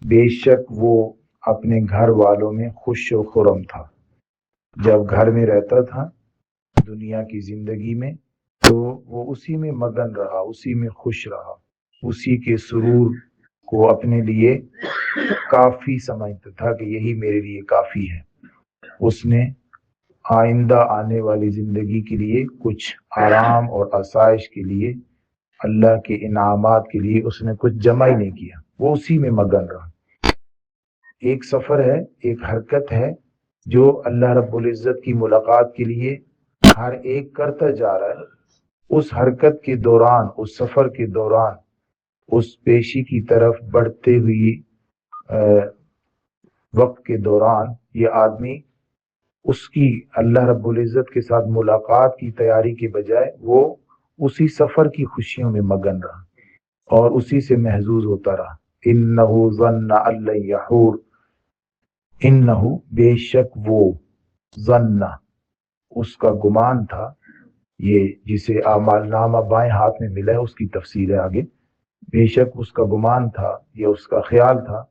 بے شک وہ اپنے گھر والوں میں خوش و خرم تھا۔ جب گھر میں رہتا تھا دنیا کی زندگی میں تو وہ اسی میں مگن رہا، اسی میں خوش رہا، اسی کے سرور کو اپنے لیے کافی سمجھتا تھا کہ یہی میرے لیے کافی ہے۔ اس نے آئندہ آنے والی زندگی کے لیے کچھ آرام اور آسائش کے لیے، اللہ کے انعامات کے لیے اس نے کچھ جمع ہی نہیں کیا، وہ اسی میں مگن رہا۔ ایک سفر ہے، ایک حرکت ہے جو اللہ رب العزت کی ملاقات کے لیے ہر ایک کرتا جا رہا ہے۔ اس حرکت کے دوران، اس سفر کے دوران، اس پیشی کی طرف بڑھتے ہوئی وقت کے دوران یہ آدمی اس کی اللہ رب العزت کے ساتھ ملاقات کی تیاری کے بجائے وہ اسی سفر کی خوشیوں میں مگن رہا اور اسی سے محظوظ ہوتا رہا۔ انہو ظن ان لن یحور، انہو بے شک وہ، ظن اس کا گمان تھا، یہ جسے اعمال نامہ بائیں ہاتھ میں ملا ہے اس کی تفسیر ہے آگے، بے شک اس کا گمان تھا، یہ اس کا خیال تھا،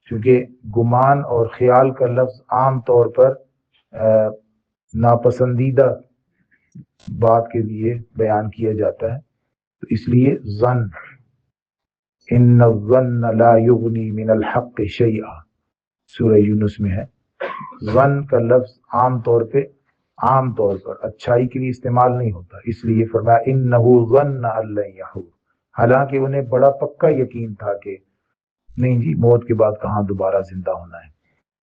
کیونکہ گمان اور خیال کا لفظ عام طور پر ناپسندیدہ بات کے لیے بیان کیا جاتا ہے، تو اس لیے ظن، ان الظن لا یغنی من الحق شیئا، سورہ یونس میں ہے۔ ظن کا لفظ عام طور پر اچھائی کے لیے استعمال نہیں ہوتا، اس لیے فرمایا انہو ظن ان لن یحور، حالانکہ انہیں بڑا پکا یقین تھا کہ نہیں جی موت کے بعد کہاں دوبارہ زندہ ہونا ہے،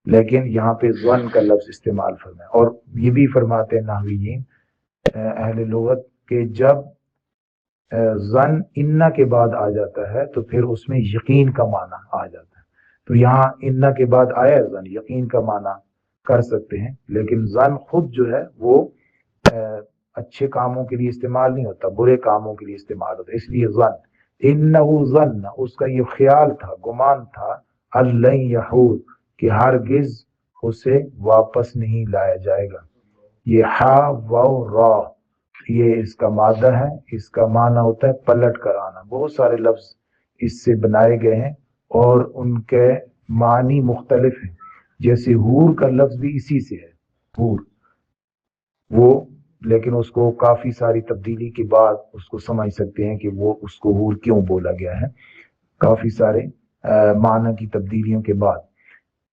لیکن یہاں پہ ظن کا لفظ استعمال فرمایا۔ اور یہ بھی فرماتے ہیں نحویین اہل لغت کہ جب ظن انا کے بعد آ جاتا ہے تو پھر اس میں یقین کا معنی آ جاتا ہے، تو یہاں انا کے بعد آیا ظن، یقین کا معنی کر سکتے ہیں، لیکن ظن خود جو ہے وہ اچھے کاموں کے لیے استعمال نہیں ہوتا، برے کاموں کے لیے استعمال ہوتا ہے، اس لیے ظن، انہو ظن اس کا یہ خیال تھا، گمان تھا، ان لن یحور کہ ہرگز اسے واپس نہیں لایا جائے گا۔ یہ ہا واو را یہ اس کا مادہ ہے، اس کا معنی ہوتا ہے پلٹ کر آنا۔ بہت سارے لفظ اس سے بنائے گئے ہیں اور ان کے معنی مختلف ہیں، جیسے حور کا لفظ بھی اسی سے ہے، حور، وہ لیکن اس کو کافی ساری تبدیلی کے بعد اس کو سمجھ سکتے ہیں کہ وہ اس کو حور کیوں بولا گیا ہے، کافی سارے معنی کی تبدیلیوں کے بعد،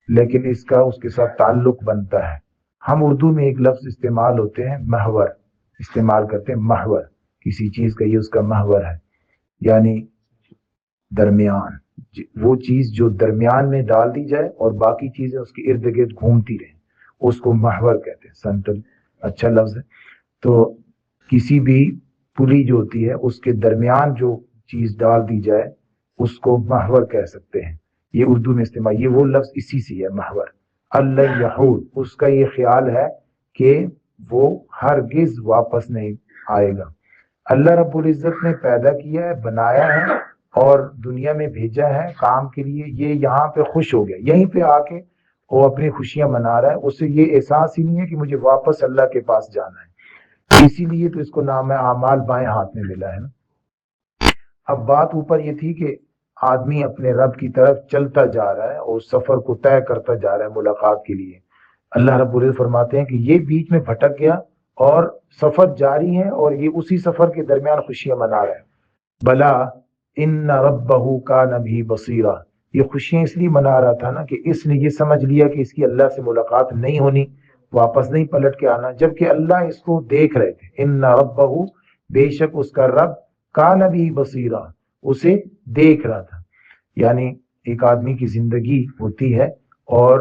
لیکن اس کا اس کے ساتھ تعلق بنتا ہے۔ ہم اردو میں ایک لفظ استعمال ہوتے ہیں محور، استعمال کرتے ہیں محور، کسی چیز کا یہ اس کا محور ہے، یعنی درمیان، وہ چیز جو درمیان میں ڈال دی جائے اور باقی چیزیں اس کے ارد گرد گھومتی رہیں، اس کو محور کہتے ہیں۔ سینٹرل اچھا لفظ ہے۔ تو کسی بھی پلی جو ہوتی ہے اس کے درمیان جو چیز ڈال دی جائے اس کو محور کہہ سکتے ہیں، یہ اردو میں استعمال، یہ وہ لفظ اسی سے ہے محور۔ اللہ یحور اس کا یہ خیال ہے کہ وہ ہرگز واپس نہیں آئے گا۔ اللہ رب العزت نے پیدا کیا ہے، بنایا ہے اور دنیا میں بھیجا ہے کام کے لیے، یہ یہاں پہ خوش ہو گیا، یہیں پہ آ کے وہ اپنی خوشیاں منا رہا ہے، اسے یہ احساس ہی نہیں ہے کہ مجھے واپس اللہ کے پاس جانا ہے، اسی لیے تو اس کو نام ہے اعمال بائیں ہاتھ میں ملا ہے نا۔ اب بات اوپر یہ تھی کہ آدمی اپنے رب کی طرف چلتا جا رہا ہے اور سفر کو طے کرتا جا رہا ہے ملاقات کے لیے۔ اللہ رب العزت فرماتے ہیں کہ یہ بیچ میں بھٹک گیا اور سفر جاری ہے اور یہ اسی سفر کے درمیان خوشیاں منا رہا ہے۔ بلا ان ربہ کان بہ بصیرا، یہ خوشیاں اس لیے منا رہا تھا نا کہ اس نے یہ سمجھ لیا کہ اس کی اللہ سے ملاقات نہیں ہونی، واپس نہیں پلٹ کے آنا، جبکہ اللہ اس کو دیکھ رہے تھے۔ ان ربہ بے شک اس کا رب کان بہ بصیرا اسے دیکھ رہا تھا، یعنی ایک آدمی کی زندگی ہوتی ہے اور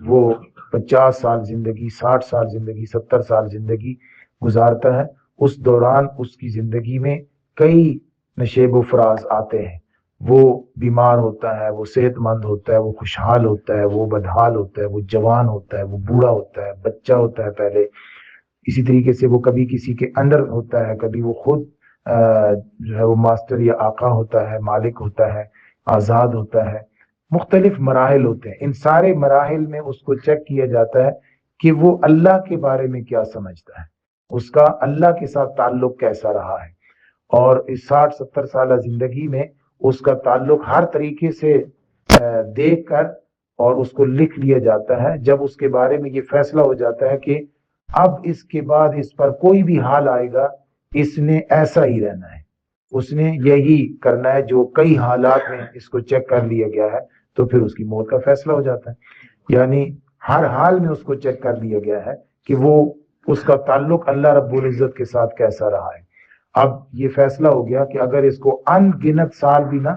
وہ 50 سال زندگی، 60 سال زندگی، 70 سال زندگی گزارتا ہے، اس دوران اس کی زندگی میں کئی نشیب و فراز آتے ہیں، وہ بیمار ہوتا ہے، وہ صحت مند ہوتا ہے، وہ خوشحال ہوتا ہے، وہ بدحال ہوتا ہے، وہ جوان ہوتا ہے، وہ بوڑھا ہوتا ہے، بچہ ہوتا ہے پہلے، اسی طریقے سے وہ کبھی کسی کے انڈر ہوتا ہے، کبھی وہ خود جو ہے وہ ماسٹر یا آقا ہوتا ہے، مالک ہوتا ہے، آزاد ہوتا ہے، مختلف مراحل ہوتے ہیں۔ ان سارے مراحل میں اس کو چیک کیا جاتا ہے کہ وہ اللہ کے بارے میں کیا سمجھتا ہے، اس کا اللہ کے ساتھ تعلق کیسا رہا ہے، اور اس 60-70 سالہ زندگی میں اس کا تعلق ہر طریقے سے دیکھ کر اور اس کو لکھ لیا جاتا ہے، جب اس کے بارے میں یہ فیصلہ ہو جاتا ہے کہ اب اس کے بعد اس پر کوئی بھی حال آئے گا اس نے ایسا ہی رہنا ہے، اس نے یہی کرنا ہے جو کئی حالات میں اس کو چیک کر لیا گیا ہے، تو پھر اس کی موت کا فیصلہ ہو جاتا ہے۔ یعنی ہر حال میں اس کو چیک کر لیا گیا ہے کہ وہ اس کا تعلق اللہ رب العزت کے ساتھ کیسا رہا ہے۔ اب یہ فیصلہ ہو گیا کہ اگر اس کو ان گنت سال بھی نہ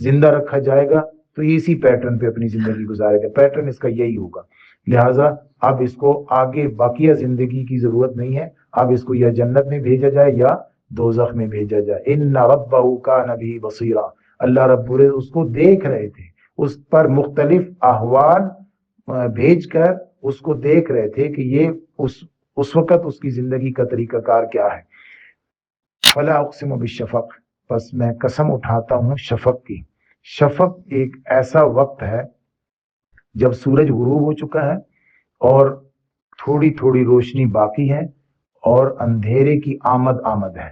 زندہ رکھا جائے گا تو اسی پیٹرن پہ اپنی زندگی گزارے گا، پیٹرن اس کا یہی ہوگا، لہٰذا اب اس کو آگے باقیہ زندگی کی ضرورت نہیں ہے، اب اس کو یا جنت میں بھیجا جائے یا دوزخ میں بھیجا جائے۔ ان ربہ کان بہ بصیرا، اللہ رب العزت اس کو دیکھ رہے تھے، اس پر مختلف احوال بھیج کر اس کو دیکھ رہے تھے کہ یہ اس وقت اس کی زندگی کا طریقہ کار کیا ہے۔ فلا اقسم بالشفق، پس میں قسم اٹھاتا ہوں شفق کی۔ شفق ایک ایسا وقت ہے جب سورج غروب ہو چکا ہے اور تھوڑی تھوڑی روشنی باقی ہے اور اندھیرے کی آمد ہے،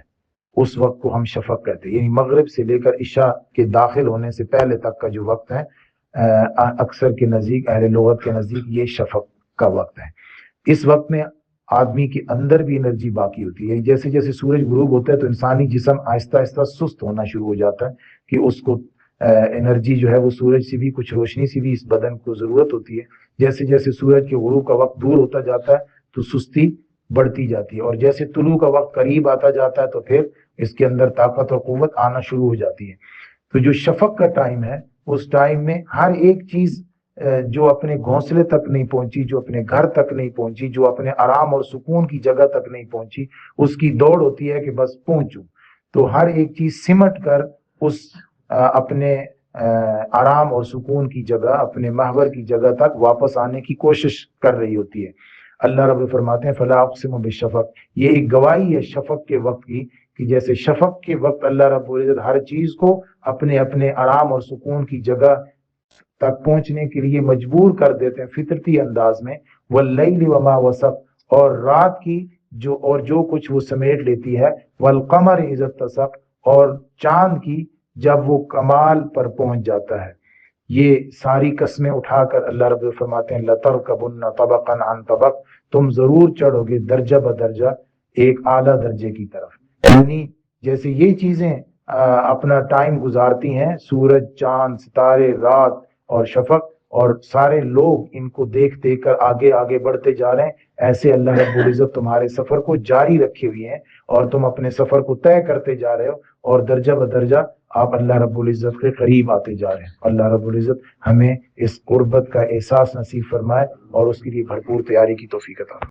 اس وقت کو ہم شفق کہتے ہیں، یعنی مغرب سے لے کر عشاء کے داخل ہونے سے پہلے تک کا جو وقت ہے، اکثر کے نزدیک، اہل لغت کے نزدیک یہ شفق کا وقت ہے۔ اس وقت میں آدمی کے اندر بھی انرجی باقی ہوتی ہے، جیسے جیسے سورج غروب ہوتا ہے تو انسانی جسم آہستہ آہستہ سست ہونا شروع ہو جاتا ہے کہ اس کو انرجی جو ہے وہ سورج سے بھی، کچھ روشنی سے بھی اس بدن کو ضرورت ہوتی ہے۔ جیسے جیسے سورج کے غروب کا وقت دور ہوتا جاتا ہے تو سستی بڑھتی جاتی ہے، اور جیسے طلوع کا وقت قریب آتا جاتا ہے تو پھر اس کے اندر طاقت اور قوت آنا شروع ہو جاتی ہے۔ تو جو شفق کا ٹائم ہے، اس ٹائم میں ہر ایک چیز جو اپنے گھونسلے تک نہیں پہنچی، جو اپنے گھر تک نہیں پہنچی، جو اپنے آرام اور سکون کی جگہ تک نہیں پہنچی، اس کی دوڑ ہوتی ہے کہ بس پہنچوں۔ تو ہر ایک چیز سمٹ کر اس اپنے آرام اور سکون کی جگہ، اپنے محور کی جگہ تک واپس آنے کی کوشش کر رہی ہوتی ہے۔ اللہ رب فرماتے ہیں فلا اقسم بالشفق، یہ ایک گواہی ہے شفق کے وقت کی، کہ جیسے شفق کے وقت اللہ رب العزت ہر چیز کو اپنے اپنے آرام اور سکون کی جگہ تک پہنچنے کے لیے مجبور کر دیتے ہیں فطرتی انداز میں، واللیل وما وسق، اور رات کی جو کچھ وہ سمیٹ لیتی ہے، والقمر اذا اتسق، اور چاند کی جب وہ کمال پر پہنچ جاتا ہے۔ یہ ساری قسمیں اٹھا کر اللہ رب فرماتے ہیں لَتَرْكَبُنَّ طَبَقًا عَنْ طَبَقٍ، تم ضرور چڑھو گے درجہ بدرجہ ایک اعلیٰ درجے کی طرف۔ یعنی جیسے یہ چیزیں اپنا ٹائم گزارتی ہیں، سورج، چاند، ستارے، رات اور شفق، اور سارے لوگ ان کو دیکھ دیکھ کر آگے آگے بڑھتے جا رہے ہیں، ایسے اللہ رب العزت تمہارے سفر کو جاری رکھے ہوئے ہیں اور تم اپنے سفر کو طے کرتے جا رہے ہو، اور درجہ بدرجہ آپ اللہ رب العزت کے قریب آتے جا رہے ہیں۔ اللہ رب العزت ہمیں اس قربت کا احساس نصیب فرمائے اور اس کے لیے بھرپور تیاری کی توفیق عطا فرمائے۔